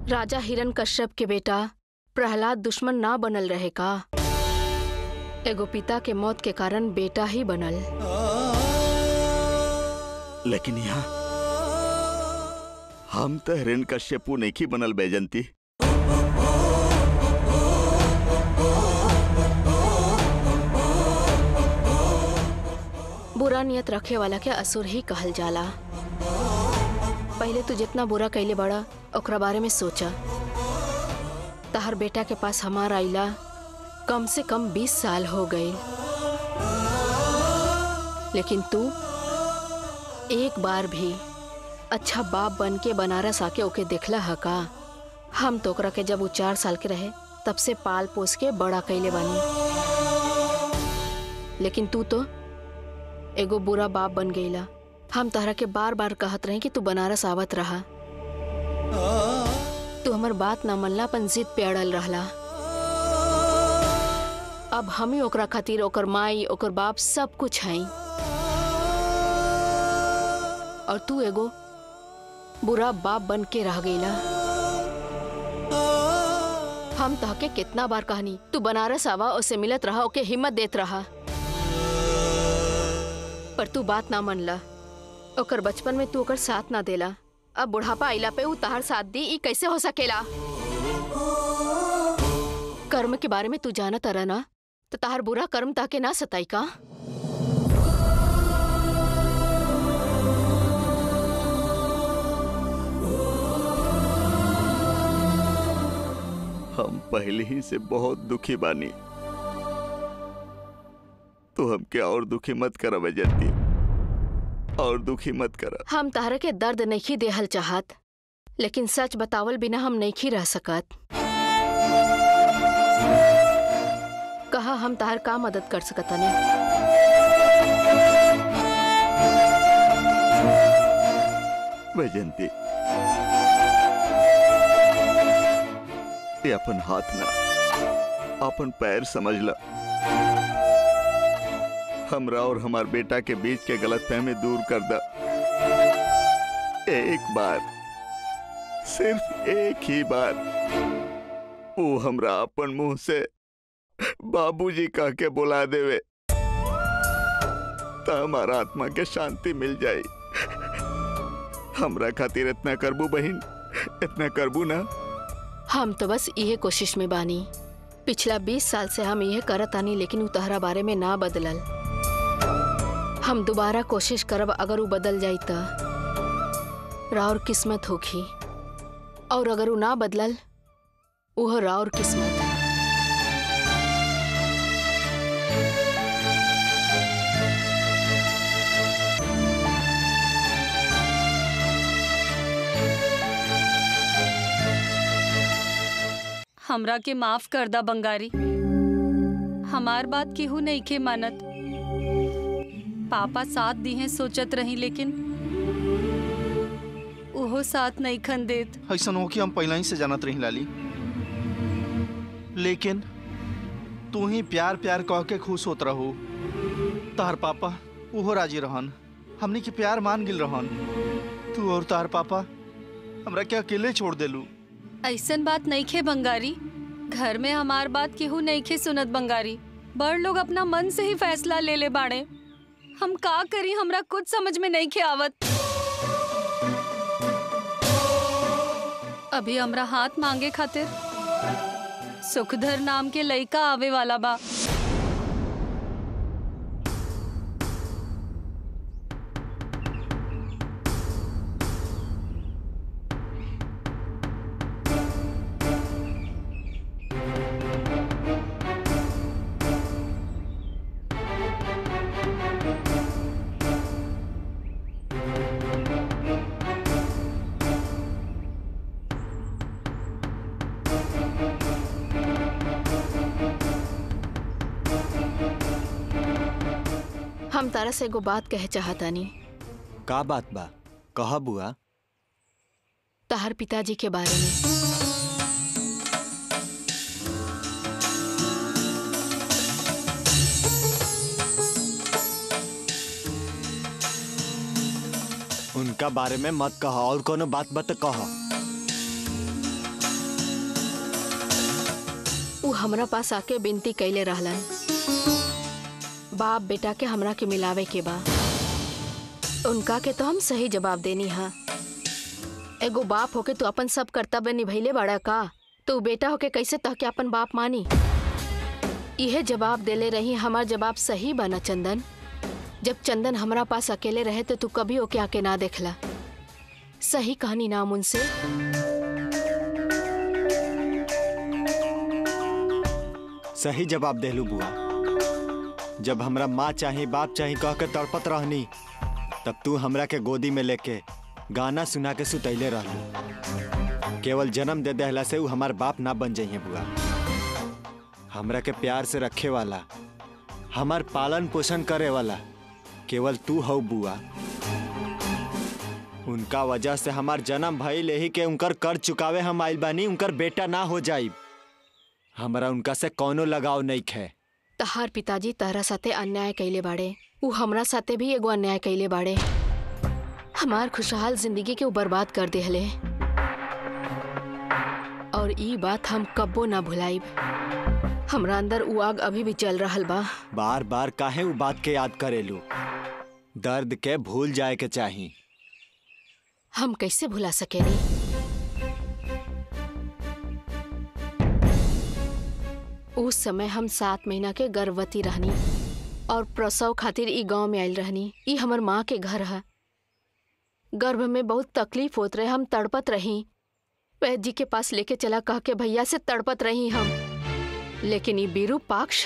राजा हिरण्यकश्यप के बेटा प्रहलाद दुश्मन ना बनल रहे का? एगो पिता के मौत के कारण बेटा ही बनल। लेकिन यहाँ हम तो हिरण्यकश्यपु नहीं बनल बैजंती। बुरा नियत रखे वाला के असुर ही कहल जाला। पहले तू जितना बुरा कैले बड़ा ओकरा बारे में सोचा। तहर बेटा के पास हमारा आइला कम से कम 20 साल हो गए, लेकिन तू एक बार भी अच्छा बाप बन के बनारस आके ओके देखला है का? हम तो ओकरा के जब वो 4 साल के रहे तब से पाल पोस के बड़ा कैले बानी, लेकिन तू तो एगो बुरा बाप बन गईला। हम तहरा के बार बार कहत रहे कि तू बनारस आवत रहा। तू हमर बात ना मनला, अपन जिद पे अड़ल रहला। अब हम ही ओकरा खातिर ओकर माई ओकर बाप सब कुछ हई, और तू एगो बुरा बाप बन के रह गईला। हम तहके कितना बार कहनी तू बनारस आवा, उससे मिलत रहा, ओके हिम्मत देत रहा, पर तू बात ना मनला। ओकर बचपन में तू ओकर साथ ना देला, अब बुढ़ापा आइला पे उ तहार साथ दी, ई कैसे हो सकेला? कर्म के बारे में तू जानत रहा ना, तो तहार बुरा कर्म ताके ना सताई का? हम पहले ही से बहुत दुखी बानी, तो हमके और दुखी मत करा बैजंती, और दुखी मत करा। हम तहरा के दर्द नहीं देहल चाहत, लेकिन सच बतावल बिना हम नहीं रह सकत। कहा हम तहर का मदद कर सकतनी? बैजंती, ये अपन हाथ ना अपन पैर समझ ला। हमरा और हमार बेटा के बीच के गलतफहमी दूर कर दा। एक बार, सिर्फ एक ही बार वो हमरा अपन मुंह से बाबूजी कह के बुला देवे, तो हमारा आत्मा के शांति मिल जाए। हमरा खातिर इतना करबू बहन, इतना करबू ना? हम तो बस यही कोशिश में बानी। पिछला 20 साल से हम यह करत आनी, लेकिन उ तहरा बारे में ना बदलल। हम दोबारा कोशिश करब, अगर वो बदल जाई तो राउर किस्मत होगी, और अगर वो ना बदलल वो राउर किस्मत। हमरा के माफ कर दा बंगारी, हमार बात केहू नहीं के मानत। पापा साथ दी हैं सोचत रही, लेकिन ओहो साथ नहीं खन देत। ऐसा हो कि हम पहला ही से जानत रही लाली, लेकिन तू ही प्यार प्यार कह के खुश होत रहो। तार पापा ओहो राजी रहन, हमने के प्यार मान गिल रहन। तू और तार पापा हमरा के अकेले छोड़ देलू। ऐसन बात नहीं खे बंगारी, घर में हमार बात केहू नहीं खे सुनत बंगारी। बड़ लोग अपना मन से ही फैसला ले ले बाड़े। हम का करी, हमरा कुछ समझ में नहीं खे आवत। अभी हमरा हाथ मांगे खातिर सुखधर नाम के लइका आवे वाला बा। हम तारा से एगो बात कहे चाहतानी। का बात बा? कहा बुआ। तहार पिताजी के बारे में। उनका बारे में मत कहा, और कोनो बात बत कहा। हमरा पास आके विनती कैले रहलन, बाप बेटा के हमरा के मिलावे के बा। उनका के तो हम सही जवाब देनी हा। एगो बाप होके तू अपन सब कर्तव्य निभैले बाड़ा का, तू बेटा होके कैसे तह के अपन बाप मानी? यह जवाब देले रही। हमार जवाब सही बना चंदन। जब चंदन हमरा पास अकेले रहे तो तू कभी ओके आके ना देखला। सही कहानी नाम उनसे। सही जवाब देलू बुआ। जब हमरा माँ चाहे बाप चाहे कह के तड़पत रहनी, तब तू हमरा के गोदी में लेके गाना सुना के सुतैले रहलू। केवल जन्म दे देहला से ऊ हमार बाप ना बन जाइए बुआ। हमरा के प्यार से रखे वाला, हमार पालन पोषण करे वाला केवल तू हो बुआ। उनका वजह से हमार जन्म भइल यही के उनकर कर चुकावे हम आइल बानी। उनकर बेटा ना हो जाइब। हमरा उनका से कौनो लगाव नहीं है। तहार पिताजी तहरा साथे अन्याय कैले बाड़े, ऊ हमरा साथे भी एगो अन्याय कैले बाड़े। हमार खुशहाल जिंदगी के ऊ बर्बाद कर देहले, और ई बात हम कब्बो ना भुलाइब। हमरा अंदर ऊ आग अभी भी चल रहल बा। बार बार काहे ऊ बात के याद करेलू? दर्द के भूल जाए के चाही। हम कैसे भुला सकेनी? उस समय हम 7 महीना के गर्भवती रहनी और प्रसव खातिर ई गांव में आयल रहनी। ई हमर माँ के घर है। गर्भ में बहुत तकलीफ होत रहे, हम तड़पत रही। वैद्य जी के पास लेके चला कह के भैया से तड़पत रही हम। लेकिन ये विरूपाक्ष,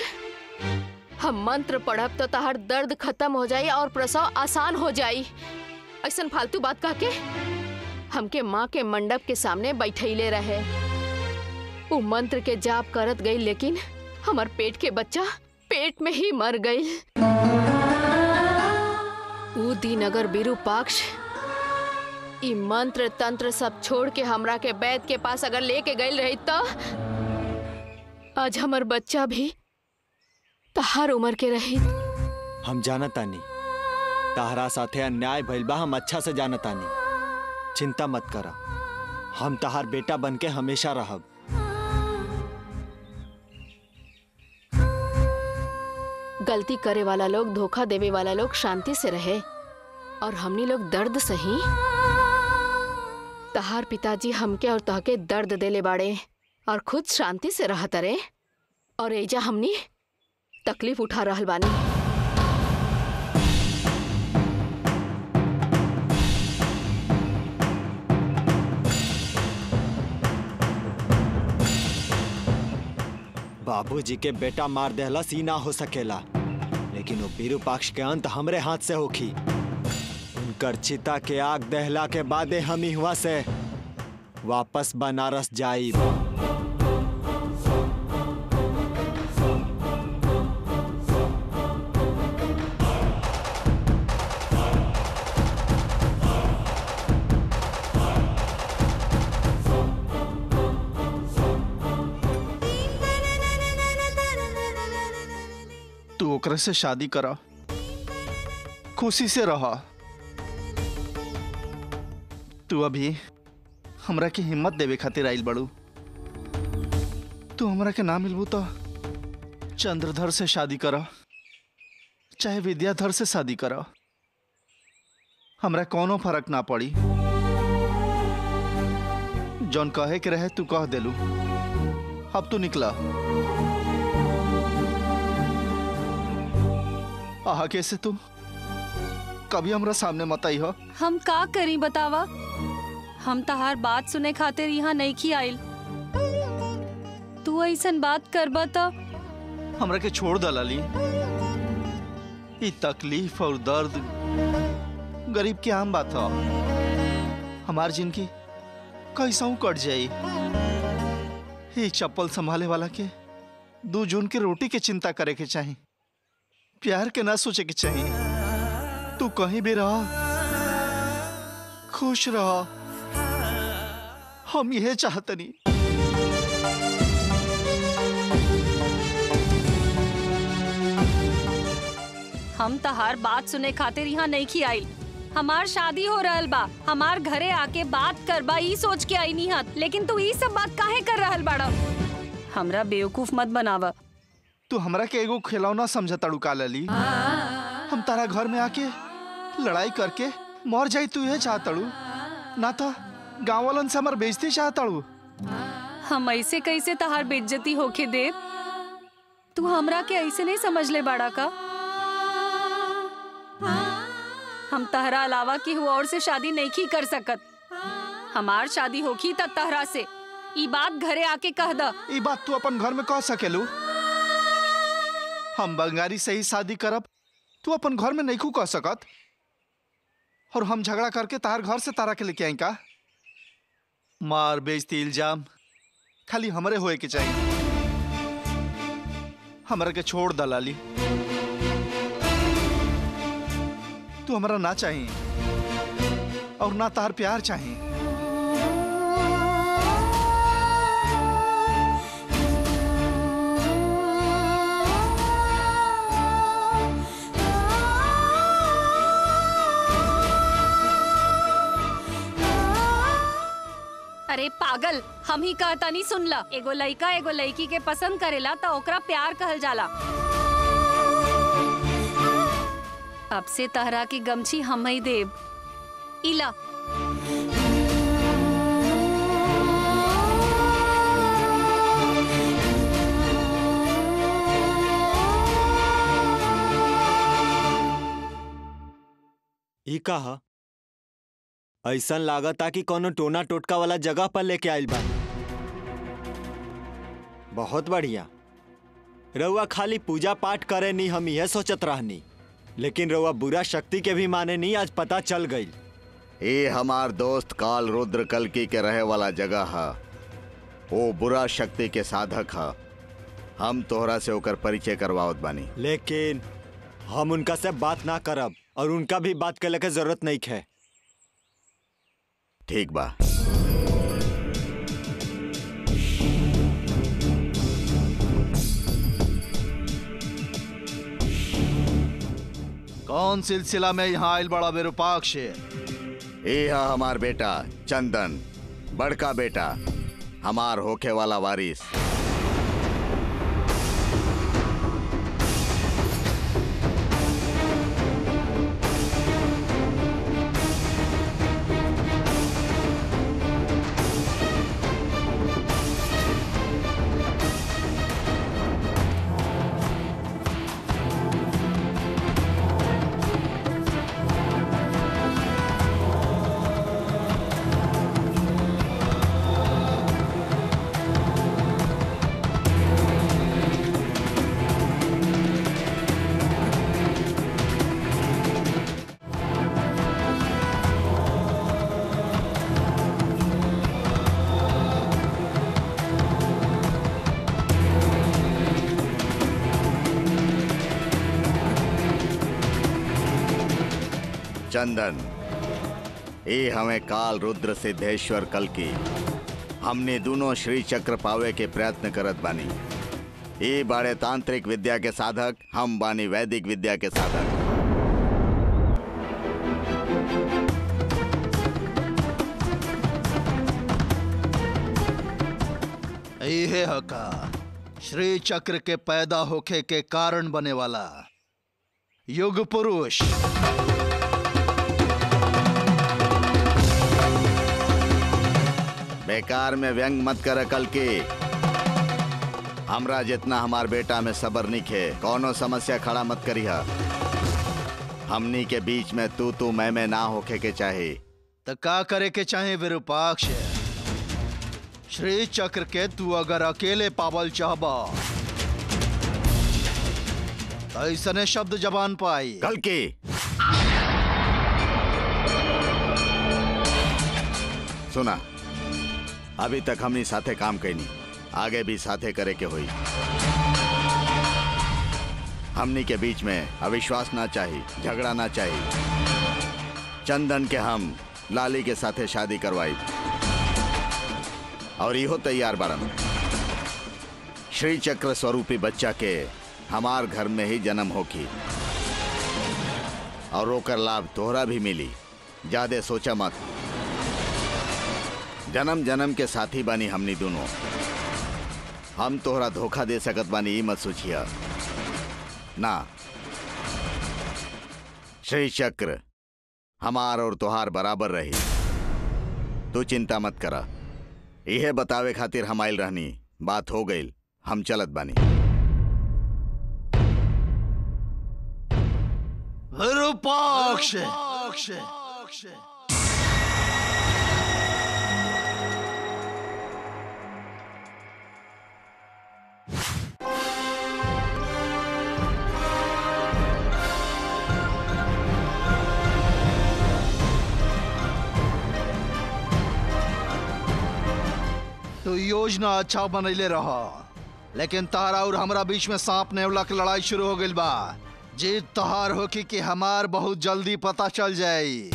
हम मंत्र पढ़ब तो तहर दर्द खत्म हो जाई और प्रसव आसान हो जाई। ऐसा फालतू बात कह के हमके माँ के मंडप के सामने बैठैले रहे। वो मंत्र के जाप करत गई, लेकिन हमार पेट के बच्चा पेट में ही मर गई। वो दिन अगर विरूपाक्ष ई मंत्र तंत्र सब छोड़ के हमरा के वैद्य के पास अगर लेके गई रही तो आज हमार बच्चा भी तहार उम्र के रही। हम जानतानी तहरा साथे अन्याय भइल बा। हम अच्छा से जानतानी। चिंता मत करा, हम तहार बेटा बन के हमेशा रहब। गलती करे वाला लोग, धोखा देवे वाला लोग शांति से रहे, और हमनी लोग दर्द सही। तहार पिताजी हमके और तहके दर्द देले बाड़े और खुद शांति से रहत रे, और एजा हमनी तकलीफ उठा रहल बानी। बाबूजी के बेटा मार देहला सी ना हो सकेला, लेकिन वो विरूपाक्ष के अंत हमरे हाथ से होखी। उनकर चिता के आग दहला के बादे हम इहवा से वापस बनारस जाइब। तू ओकरा से शादी करा, खुशी से रहा। तू अभी हमरा के हिम्मत देवे खातिर आइल बड़ू। तू हमरा के ना मिलबू तो चंद्रधर से शादी करा, चाहे विद्याधर से शादी करा, हमरा कोनो फर्क ना पड़ी। जौन कहे के रहे तू कह देलू, अब तू निकला। आगे से तू कभी हमरा सामने मत आई हो। हम का करी बतावा? हम तहार बात सुने खातिर यहाँ नहीं खी आइल। तू ऐसन बात करबा तो हमरा के छोड़ दलाली। ये तकलीफ और दर्द गरीब की आम बात है। हमार जिंदगी कैसा कट जाई। ये चप्पल संभाले वाला के 2 जून के रोटी के चिंता करे के चाहिए, प्यार के ना सोचे के चाहिए। तू कहीं भी रहा, खुश रहा, हम यह चाहते नहीं। हम तहार बात सुने खातिर यहाँ नहीं खी आइल। हमार शादी हो रहल बा, हमार घरे आके बात करबा ई सोच के आई नहीं हत, लेकिन तू ई सब बात काहे कर रहल बाड़ा? हमरा बेवकूफ मत बनावा। तू हमरा के एगो खिलौना समझ तड़ू का लली। हम तारा घर में आके लड़ाई करके मर जाई तू ये चाहतड़ू ना तो गाँव वालन से हमार बेइज्जती चाहतड़ू। हम ऐसे कैसे तहार बेइज्जती होके दे? तू हमरा के ऐसे नहीं समझ ले बाड़ा का? हम तहरा अलावा केहू और से शादी नहीं कर सकत। हमार शादी होखी त तहरा से। ई बात घरे आके कह द। ई बात तू अपन घर में कह सकेलू? हम बंगारी से ही शादी करब, तू अपन घर में नहीं कह सकत? और हम झगड़ा करके तार घर से तारा के लेके आई का? मार बेइज्जती इल्जाम खाली हमरे होए के चाहिए। हमरा के छोड़ दलाली। तू हमरा ना चाहिए और ना तार प्यार चाहिए। अरे पागल, हम ही कहता नहीं सुनला। एगो लइका एगो लड़की के पसंद करेला तो ओकरा प्यार कहल जाला। अब से तहरा की गमछी हम ही देब। इला ई कहा ऐसा लागता कि कोनो टोना टोटका वाला जगह पर लेके आइल बा। बहुत बढ़िया। रउआ खाली पूजा पाठ करे नहीं, हम यह सोचत रहनी, लेकिन रउआ बुरा शक्ति के भी माने नहीं। आज पता चल गई। ये हमार दोस्त काल रुद्र कल्की के रहे वाला जगह है। वो बुरा शक्ति के साधक है। हम तोहरा से होकर परिचय करवावत बानी। लेकिन हम उनका से बात ना करब और उनका भी बात करे के जरूरत नहीं है। ठीक बा। कौन सिलसिला में यहाँ आयल बड़ा विरूपाक्ष? ये है हमार बेटा चंदन, बड़का बेटा, हमार होखे वाला वारिस। चंदन, ये हमें काल रुद्र सिद्धेश्वर कल्की। हमने दोनों श्री चक्र पावे के प्रयत्न करत बानी। ये बाड़े तांत्रिक विद्या के साधक, हम बानी वैदिक विद्या के साधक। ये हका श्री चक्र के पैदा होखे के कारण बने वाला युग पुरुष। बेकार में व्यंग मत कर कल्की। हमरा जितना हमार बेटा में सबर निखे, कौनो समस्या खड़ा मत करिहा। हमनी के बीच में तू मैं ना होके के चाहे। तो का करे के चाहे विरूपाक्ष? श्री चक्र के तू अगर अकेले पावल चाहबा तो ऐसने शब्द जबान पाई। कल्की, सुना, अभी तक हमनी साथे काम कैनी, आगे भी साथे करे के होई। हमनी के बीच में अविश्वास ना चाहिए, झगड़ा ना चाहिए। चंदन के हम लाली के साथे शादी करवाई और इहो तैयार बारन। श्री चक्र स्वरूपी बच्चा के हमार घर में ही जन्म होखी और ओकर लाभ तोहरा भी मिली। ज्यादा सोचा मत। जन्म जन्म के साथी बानी हमनी दोनों। हम तोहरा धोखा दे सकत बानी ई मत सोचिया ना। श्री चक्र हमार और तोहार बराबर रही, तू चिंता मत करा। यह बतावे खातिर हम आइल रहनी, बात हो गई, हम चलत बानी। विरूपाक्ष तो योजना अच्छा बनैले रहा, लेकिन तारा और हमरा बीच में सांप नेवला की लड़ाई शुरू हो गई बा। जीत तहार होकी कि हमार बहुत जल्दी पता चल जाई।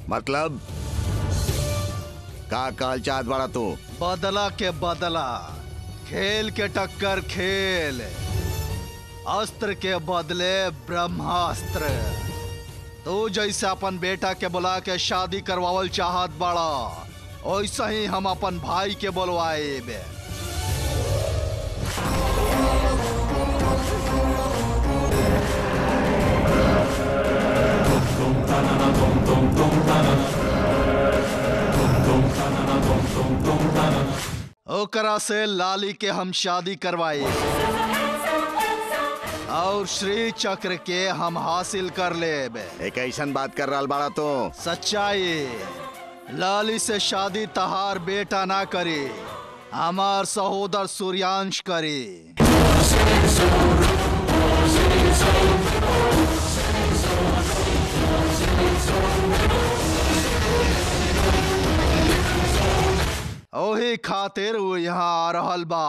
मतलब का कहल चाहत बड़ा तू? बदला के बदला, खेल के टक्कर खेल, अस्त्र के बदले ब्रह्मास्त्र। तू जैसे अपन बेटा के बुला के शादी करवावल चाहत बड़ा, वैसा ही हम अपन भाई के बोलवाए। ओकरा से लाली के हम शादी करवाए और श्री चक्र के हम हासिल कर लेब। एक ऐसन बात कर रहा बड़ा तो? सच्चाई, लाली से शादी तहार बेटा ना करी, हमार सहोदर सूर्यांश करी। ओही खातिर वो यहाँ आ रहल बा।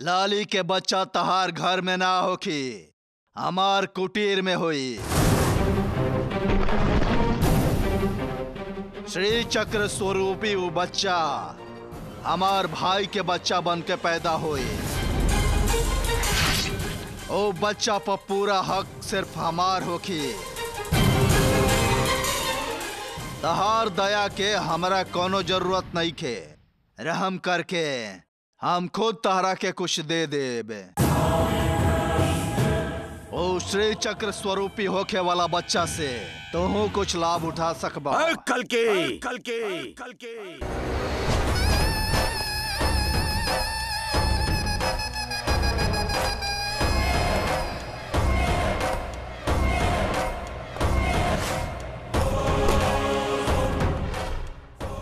लाली के बच्चा तहार घर में ना होखी, हमार कुटीर में हुई। श्री चक्र स्वरूपी वो बच्चा हमार भाई के बच्चा बन के पैदा हुई। ओ बच्चा पर पूरा हक सिर्फ हमार होखी। तहार दया के हमरा कोनो जरूरत नहीं खे। रहम करके हम खुद तहरा के कुछ दे देबे। ओ श्री चक्र स्वरूपी होके वाला बच्चा से तू कुछ लाभ उठा सकबा। कल के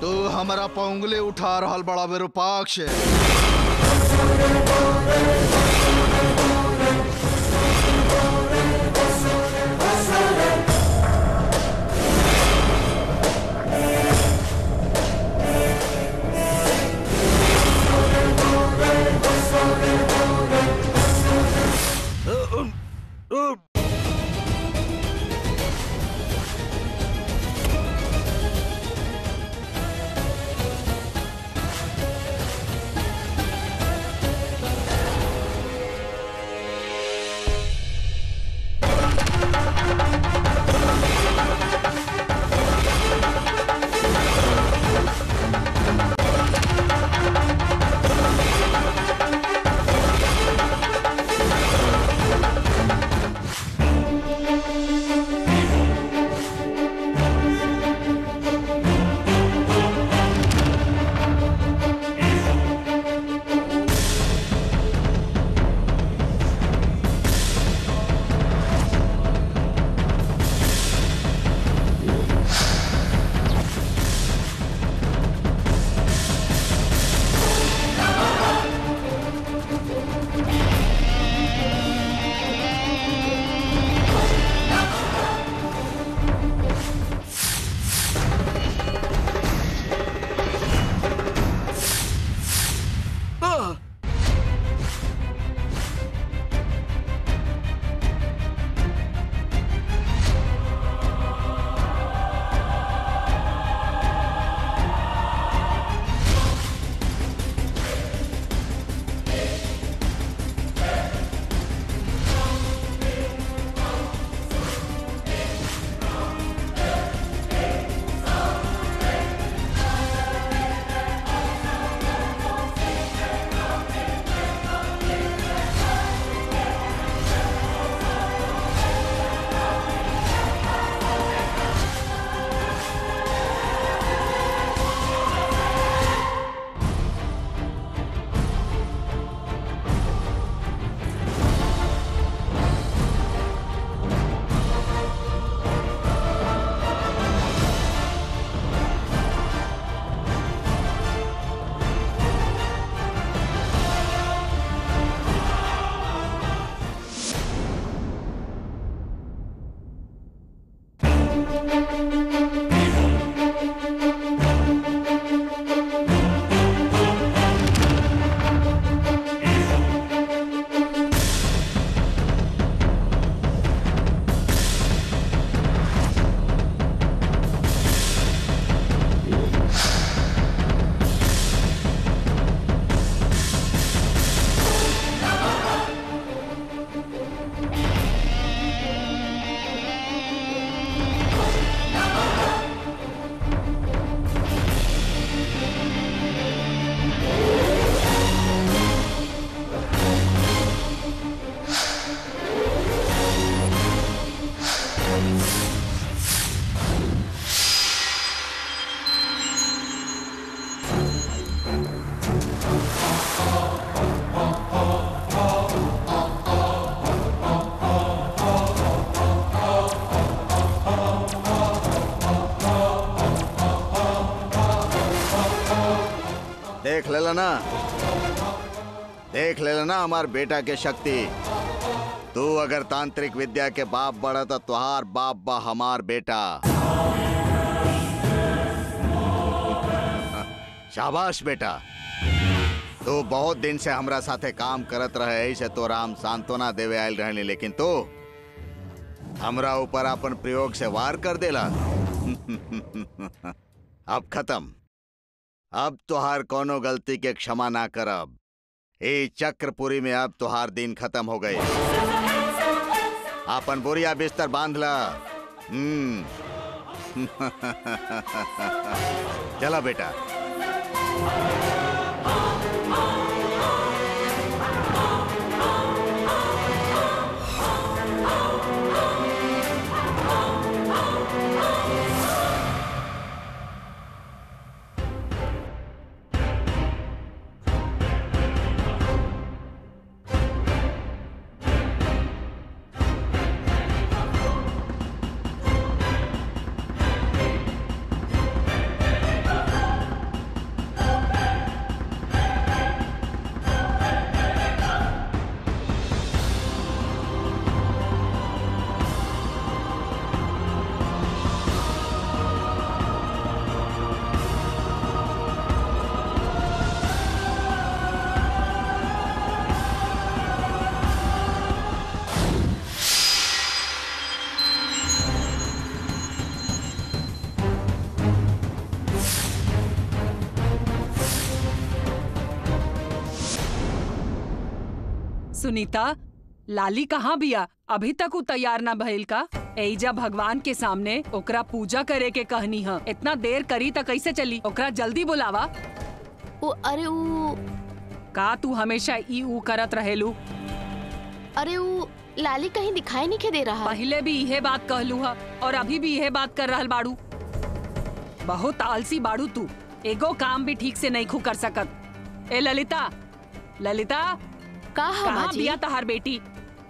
तू हमारा पंगुली उठा रहल बड़ा विरूपाक्ष। ना, देख लेला ना हमार बेटा के शक्ति। तू अगर तांत्रिक विद्या के बाप बड़ा तो तुहार बाप बा हमार बेटा। शाबाश बेटा, तू बहुत दिन से हमरा साथे काम करत रहे, ऐसे तो राम सांत्वना देवे आयल रहने, लेकिन तू हमरा ऊपर अपन प्रयोग से वार कर देला। अब खत्म, अब तुहार कोनो गलती के क्षमा ना करब। ए चक्रपुरी में अब तुहार दिन खत्म हो गए। अपन बोरिया बिस्तर बांध ला। चला बेटा। सुनीता, लाली कहाँ बिया? अभी तक वो तैयार ना भइल का? एइजा भगवान के सामने ओकरा पूजा करे के कहनी है। इतना देर करी त कैसे चली? ओकरा जल्दी बुलावा। अरे का तू हमेशा ई ऊ करत रहेलू? अरे लाली कहीं दिखाई नहीं दे रहा। पहले भी यह बात कहलू है और अभी भी यह बात कर रहल बाड़ू। बहुत आलसी बाड़ू तू, एगो काम भी ठीक से नहीं खू कर सकत। ए ललिता, ललिता कहाँ बिया तहार बेटी?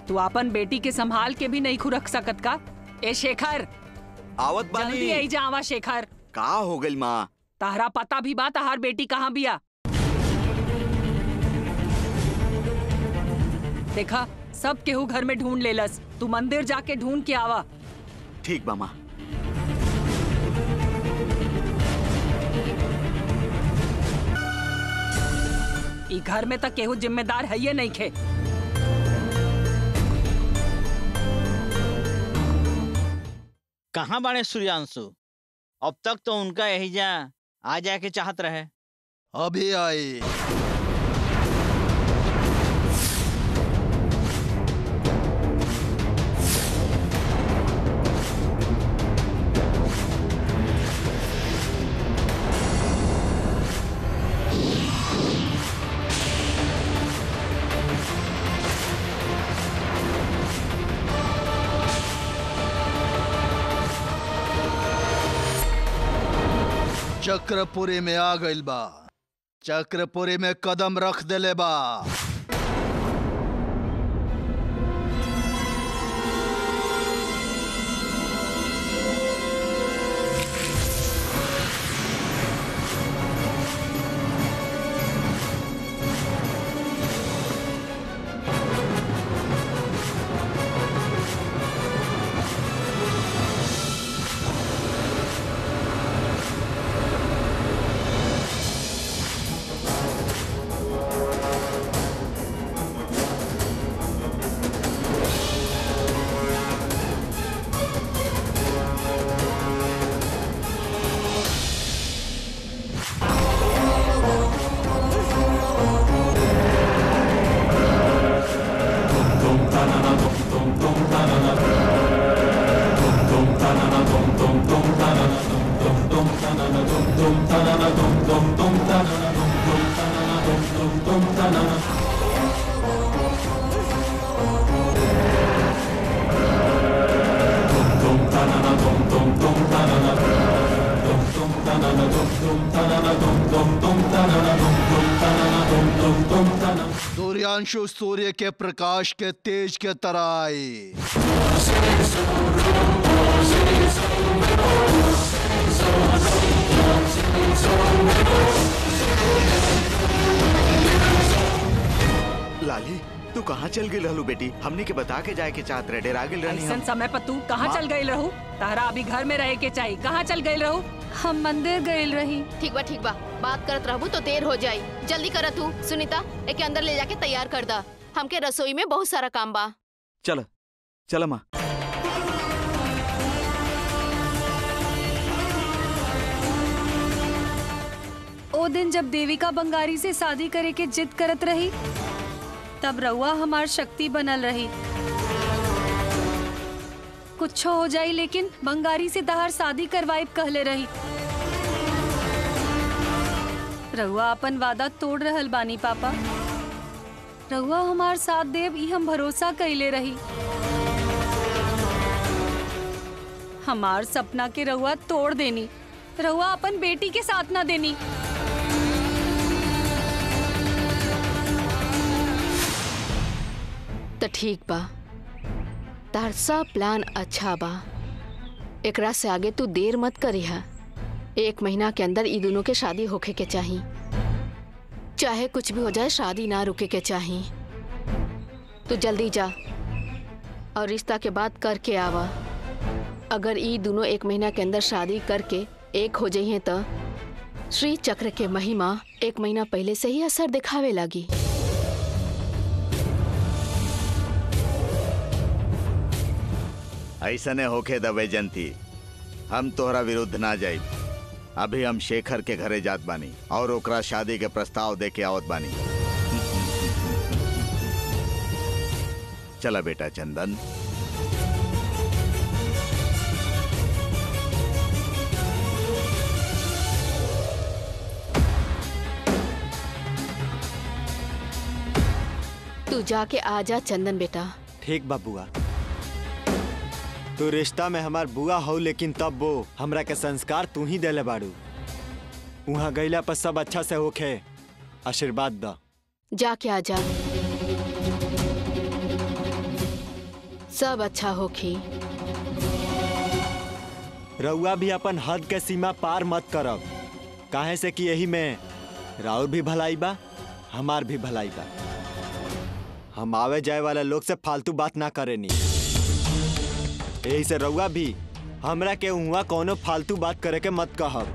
तू अपन बेटी के संभाल के भी नहीं खू रख सकत का? ए शेखर, आवत बानी। जल्दी आई जा आवा शेखर। का हो गइल माँ? तहरा पता भी बा तहार बेटी कहाँ बिया? देखा, सब केहू घर में ढूंढ लेलस, तू मंदिर जाके ढूंढ के आवा। ठीक बा माँ। ई घर में तक केहू जिम्मेदार है ये नहीं खे। कहाँ बाड़े सूर्यांशु? अब तक तो उनका यही जा आ जाके चाहत रहे। अभी आई। चक्रपुरी में आ गइल बा। चक्रपुरी में कदम रख देले बा। सूर्यांशु सूर्य के प्रकाश के तेज के तरह आई। लाली तू कहाँ चल गई रहलू बेटी? हमने के बता के जाए के चाहत रहे, डेरा गेल रहनी ऐसन हम। समय पर तू कहाँ चल गई रहू? तारा अभी घर में रहे के चाहिए। कहाँ चल गई रहू? हम मंदिर गए रही। ठीक बा बात करत रहबू तो देर हो जाई। जल्दी कर तू। सुनीता एके अंदर ले जाके तैयार कर दा। हमके रसोई में बहुत सारा काम बा। चल चल माँ। ओ दिन जब देविका बंगारी से शादी करे के जिद करत रही तब रउआ हमार शक्ति बनल रही। कुछ हो जाई लेकिन बंगारी से तहार शादी करवाइब कहले रही। रउआ अपन वादा तोड़ रहल बानी पापा। रउआ हमार साथ देव ई हम भरोसा कइले रही। हमार सपना के रउआ तोड़ देनी। रउआ अपन बेटी के साथ ना देनी। तो ठीक बा, तार सब प्लान अच्छा बा। एकरा से आगे तू देर मत करिहा। 1 महीना के अंदर ई दोनों के शादी होखे के चाही। चाहे कुछ भी हो जाए शादी ना रुके के चाही। तू जल्दी जा और रिश्ता के बात करके आवा। अगर ई दोनों 1 महीना के अंदर शादी करके एक हो जाइए तो श्री चक्र के महिमा 1 महीना पहले से ही असर दिखावे लगी। ऐसा ने होके दबे जनती, हम तोहरा विरुद्ध ना जाई। अभी हम शेखर के घरे जात बानी और ओकरा शादी के प्रस्ताव दे के आवत बानी। चला बेटा चंदन। तू जाके आजा चंदन बेटा। ठीक बा बुआ। तू रिश्ता में हमार बुआ हो लेकिन तब वो हमरा के संस्कार तू ही देले बाड़ू। वहाँ गईला पर सब अच्छा से होखे आशीर्वाद द। जाके आजा, सब अच्छा होखी। रउआ भी अपन हद के सीमा पार मत करब। काहे से कि यही में राउर भी भलाई बा, हमार भी भलाई बा। हम आवे जाए वाला लोग से फालतू बात ना करेनी। यही से रउआ भी हमरा के उहाँ कोनो फालतू बात करे के मत कहब।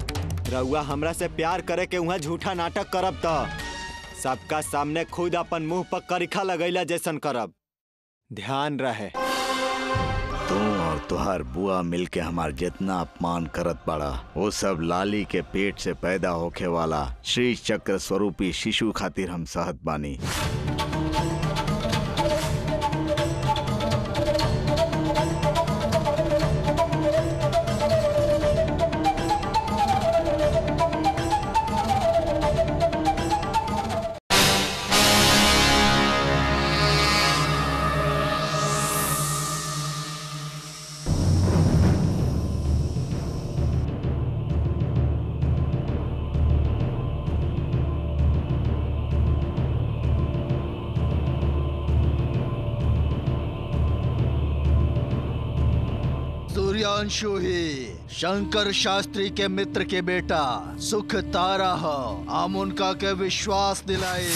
रउआ हमरा से प्यार करे के उहाँ झूठा नाटक करब तो सबका सामने खुद अपन मुंह पर करिखा लगैला जैसन करब। ध्यान रहे। तू और तुहार बुआ मिलके हमार जितना अपमान करत बाड़ा, वो सब लाली के पेट से पैदा होके वाला श्री चक्र स्वरूपी शिशु खातिर हम सहत बानी। सूर्यांशु ही शंकर शास्त्री के मित्र के बेटा सुख तारा हो। हम उनका के विश्वास दिलाए।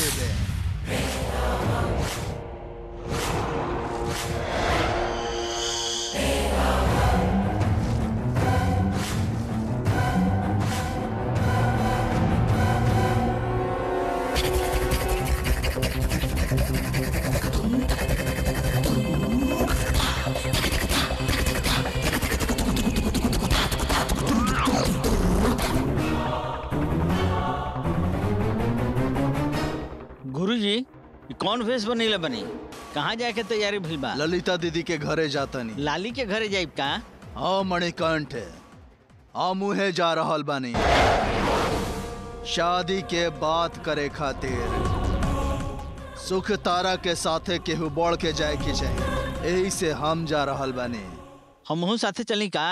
गुरुजी, ये कौन फेस बनीला बनी? कहाँ जाके तैयारी भइल बा? ललिता दीदी के घरे जाता नहीं। लाली के घरे जाइब का? हाँ मणिकंठ, हम उहे जा रहल बानी शादी के बात करे खातिर। सुख तारा के साथे केहू बढ़ के जाए के चाहिए। यही से हम जा रहल बानी। हमहू साथे चली का?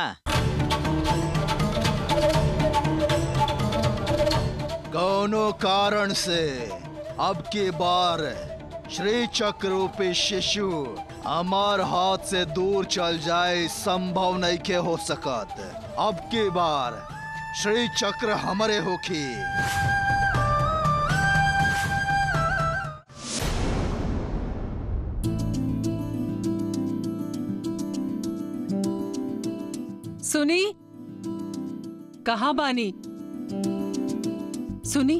कौनो कारण से अब की बार श्री चक्र रूपी शिशु हमार हाथ से दूर चल जाए संभव नहीं के हो सकत। अब की बार श्री चक्र हमारे होखी। सुनी कहाँ बानी? सुनी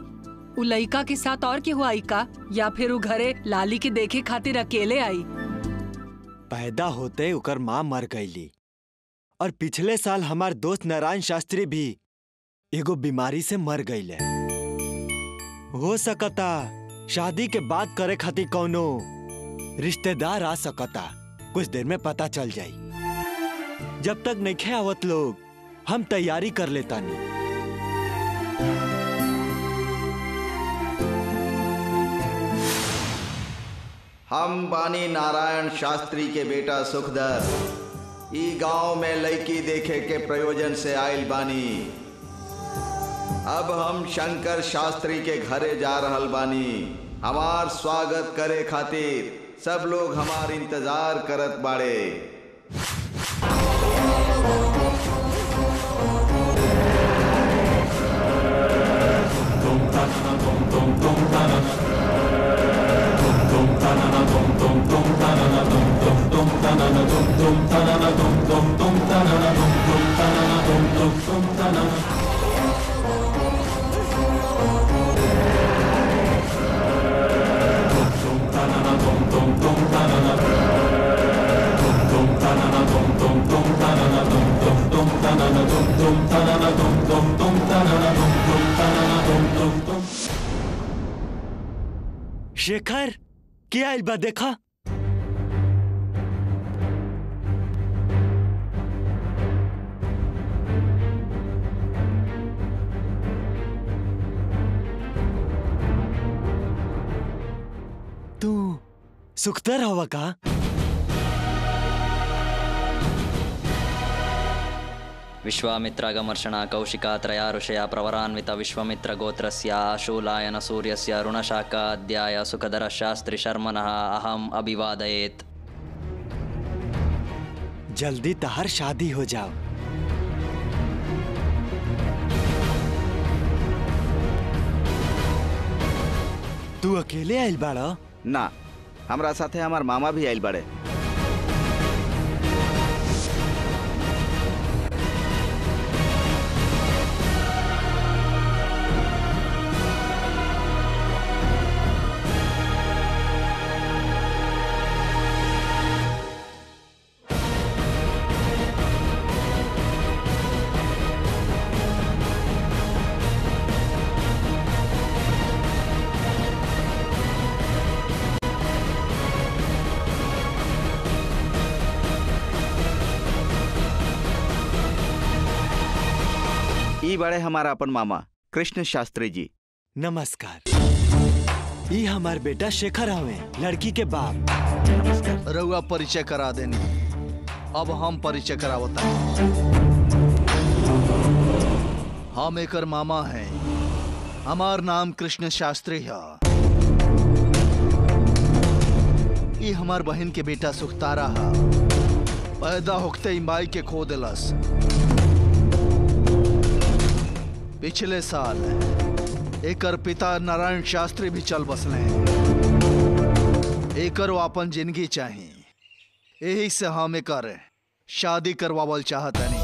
उ लइका के साथ और केहू आई का, या फिर उ घरे लाली के देखे खातिर अकेले आई? पैदा होते उकर माँ मर गईली और पिछले साल हमार दोस्त नारायण शास्त्री भी एगो बीमारी से मर गईले। हो सकता शादी के बाद करे खातिर कौनो रिश्तेदार आ सकता, कुछ देर में पता चल जाई। जब तक नहीं आवत लोग हम तैयारी कर लेता नहीं। हम बानी नारायण शास्त्री के बेटा सुखदर, ई गांव में लड़की देखे के प्रयोजन से आइल बानी। अब हम शंकर शास्त्री के घरे जा रहल बानी। हमार स्वागत करे खातिर सब लोग हमार इंतजार करत बाड़े। शेखर क्या आइल बा देखा? तू सुखदर हवा का? विश्वामित्रागमर्षणा कौशिका त्रया ऋषया प्रवरान्विता विश्वामित्र गोत्रस्य शूलायन सूर्यस्य ऋणशाखा अध्याय सुखदर शास्त्री शर्मणः अहम अभिवादयेत्। जल्दी तहर शादी हो जाओ। तू अकेले आइल बाड़ा? ना, हमरा साथे हमार मामा भी आइल बाड़े। ई बड़े हमारा अपन मामा कृष्ण शास्त्री जी। नमस्कार। ई हमार बेटा शेखर हवे, लड़की के बाप। रउआ परिचय करा देनी, अब हम परिचय करावता। हम एकर मामा हैं, हमार नाम कृष्ण शास्त्री है। ई हमार बहन के बेटा सुखतारा है, पैदा होते ही माई के खो दिलस। पिछले साल एकर पिता नारायण शास्त्री भी चल बसले। एकर अपन जिंदगी चाहिए, यही से हम एकर शादी करवावल चाहतनी।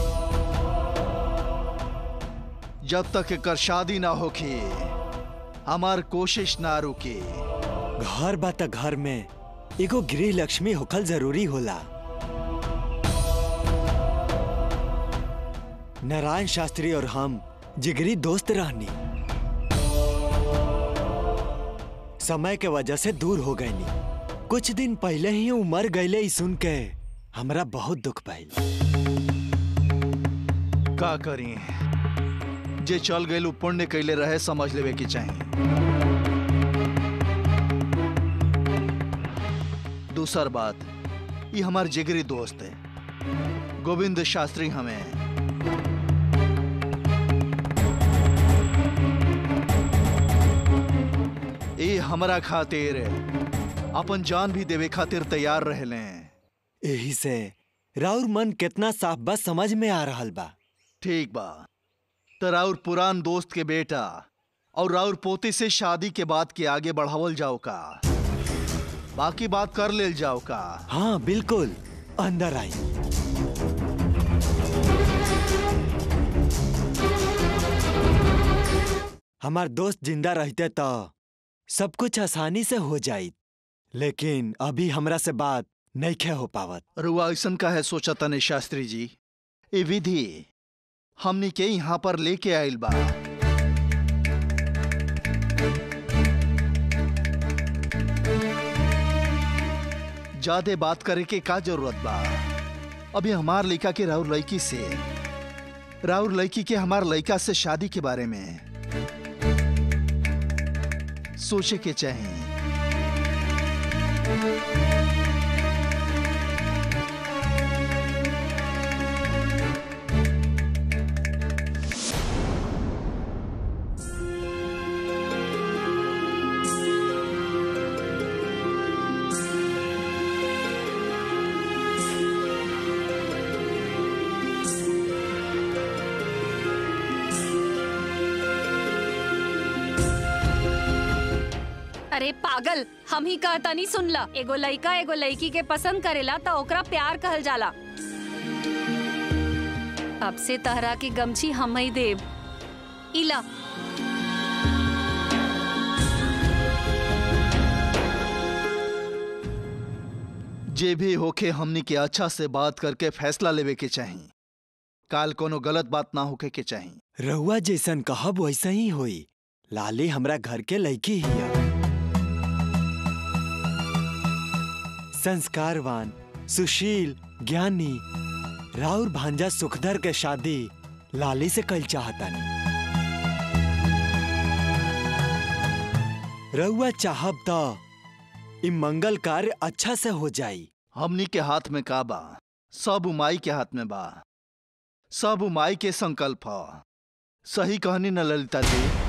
जब तक एकर शादी ना होखी हमार कोशिश ना रुकी। घर बा त घर में एगो गृह लक्ष्मी होखल जरूरी होला। नारायण शास्त्री और हम जिगरी दोस्त रहनी, समय के वजह से दूर हो गए नी। कुछ दिन पहले ही उमर गईले ई सुन के हमरा बहुत दुख भइल। का करी, जे चल गए पुण्य कैले रहे समझ लेवे की चाहिए। दूसर बात, ये हमार जिगरी दोस्त है गोविंद शास्त्री। हमें ये हमरा खातिर अपन जान भी देवे खातिर तैयार रहले। यही से राउर मन कितना साफ बा समझ में आ रहल बा। ठीक बा, तो राउर पुरान दोस्त के बेटा और राउर पोती से शादी के बाद के आगे बढ़ावल जाओ का, बाकी बात कर लेल जाओ का। हाँ बिल्कुल, अंदर आई। हमार दोस्त जिंदा रहते तो सब कुछ आसानी से हो जाई, लेकिन अभी हमरा से बात नहीं हो पावत। रुआ ऐसन का है सोचा तने शास्त्री जी, ये विधि हमनी के यहाँ पर लेके आइल बा। ज्यादा बात करे के का जरूरत बा? अभी हमार लड़का के राउर लड़की से, राउर लड़की के हमार लड़का से शादी के बारे में सोचे के चाहिए। अरे पागल, हम ही कहता नहीं सुनला। एगो लइका एगो लड़की के पसंद करेला तो ओकरा प्यार कहल जाला। अब से तहरा की गमछी हम ही देव। इला जे भी होके हमनी के अच्छा से बात करके फैसला लेवे के चाहिए। काल कोनो गलत बात ना होके के चाहिए। रहुआ जैसन कहब वैसा ही होई। लाली हमरा घर के लड़की ही है, संस्कारवान, सुशील, ज्ञानी। राउर भांजा सुखधर के शादी लाली से कल चाहता नहीं। रहुआ चाहब तो इ मंगल कार्य अच्छा से हो जाई। हमनी के हाथ में का बा? सब उमाई के हाथ में बा। सब उमाई के संकल्प ह। सही कहनी न ललिता जी?